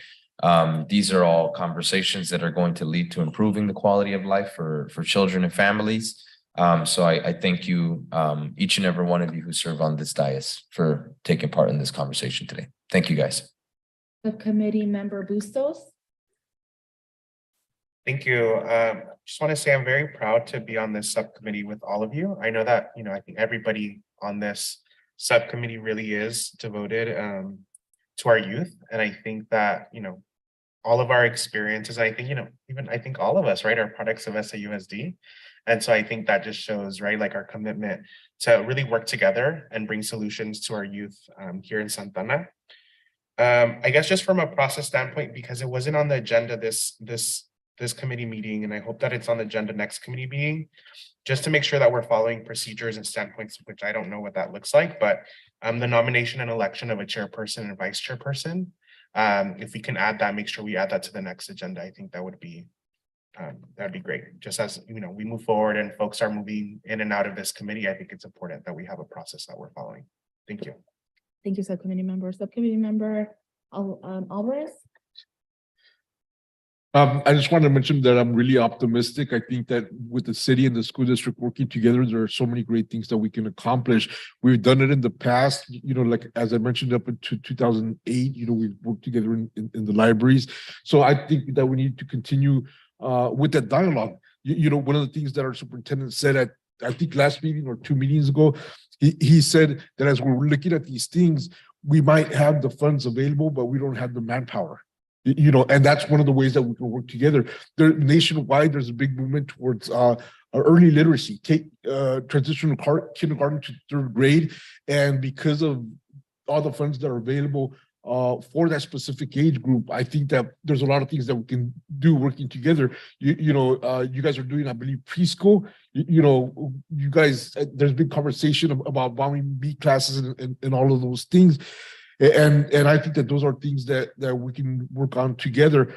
These are all conversations that are going to lead to improving the quality of life for children and families. So I thank you, each and every one of you who serve on this dais, for taking part in this conversation today. Thank you, guys. Subcommittee Member Bustos. Thank you. Just want to say I'm very proud to be on this subcommittee with all of you. I know that, I think everybody on this subcommittee really is devoted to our youth. And I think that, all of our experiences, I think, even I think all of us, right, are products of SAUSD. And so I think that just shows, right, like our commitment to really work together and bring solutions to our youth here in Santa Ana. I guess just from a process standpoint, because it wasn't on the agenda this committee meeting, and I hope that it's on the agenda next committee meeting, just to make sure that we're following procedures and standpoints, which I don't know what that looks like, but the nomination and election of a chairperson and vice chairperson, if we can add that, make sure we add that to the next agenda, I think that'd be great. Just as we move forward and folks are moving in and out of this committee, I think it's important that we have a process that we're following. Thank you. Thank you, Subcommittee Member. Subcommittee Member Alvarez. I just wanted to mention that I'm really optimistic. I think that with the city and the school district working together, there are so many great things that we can accomplish. We've done it in the past, like as I mentioned up into 2008, we've worked together in the libraries. So I think that we need to continue with that dialogue. One of the things that our superintendent said at, I think last meeting or 2 meetings ago, he said that as we're looking at these things, we might have the funds available, but we don't have the manpower. And that's one of the ways that we can work together. Nationwide, there's a big movement towards early literacy, take transitional kindergarten to 3rd grade. And because of all the funds that are available for that specific age group, I think that there's a lot of things that we can do working together. You guys are doing, I believe, preschool. You guys, there's been conversation about bombing B classes and all of those things. And I think that those are things that we can work on together.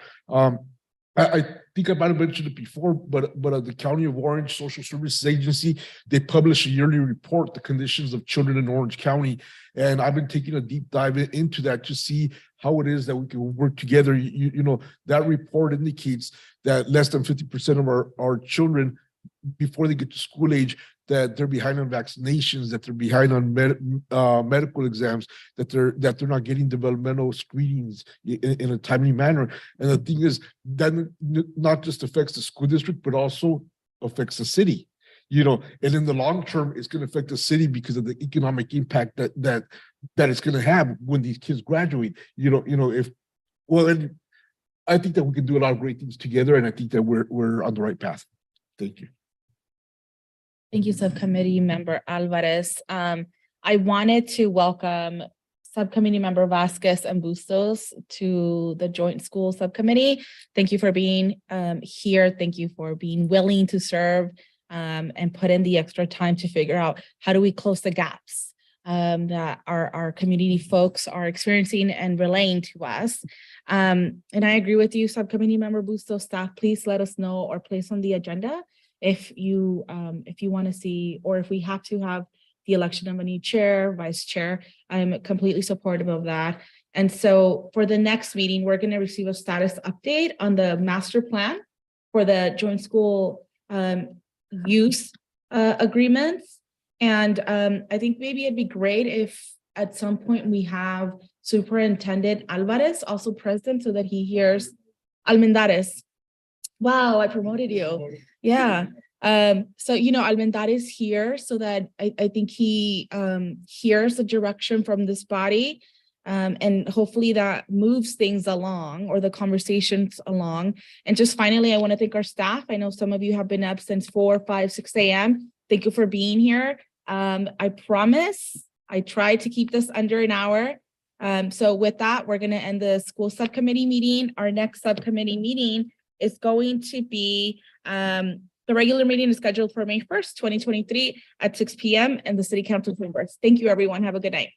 I think I might have mentioned it before, but the County of Orange Social Services Agency, they publish a yearly report, The Conditions of Children in Orange County. And I've been taking a deep dive into that to see how it is that we can work together. That report indicates that less than 50% of our children, before they get to school age, that they're behind on vaccinations, that they're behind on medical exams, that they're not getting developmental screenings in a timely manner. And the thing is, that not just affects the school district, but also affects the city. And in the long term, it's going to affect the city because of the economic impact that it's going to have when these kids graduate. And I think that we can do a lot of great things together, and I think that we're on the right path. Thank you. Thank you, Subcommittee Member Alvarez. I wanted to welcome Subcommittee Member Vasquez and Bustos to the Joint School Subcommittee. Thank you for being here. Thank you for being willing to serve and put in the extra time to figure out how do we close the gaps that our community folks are experiencing and relaying to us. And I agree with you, Subcommittee Member Bustos. Staff, please let us know or place on the agenda if you want to see, or if we have to have the election of a new chair, vice chair. I'm completely supportive of that. And so for the next meeting, we're going to receive a status update on the master plan for the joint school use agreements. And I think maybe it'd be great if at some point we have Superintendent Alvarez also present so that he hears Almendares. Wow, I promoted you. Yeah. So, Almendares here so that I think he hears the direction from this body. And hopefully that moves things along or the conversations along. And just finally, I want to thank our staff. I know some of you have been up since 4, 5, 6 a.m. Thank you for being here. I promise I try to keep this under an hour. So with that, we're going to end the school subcommittee meeting. Our next subcommittee meeting is going to be, the regular meeting is scheduled for May 1st, 2023 at 6 p.m. in the City Council chambers. Thank you, everyone. Have a good night.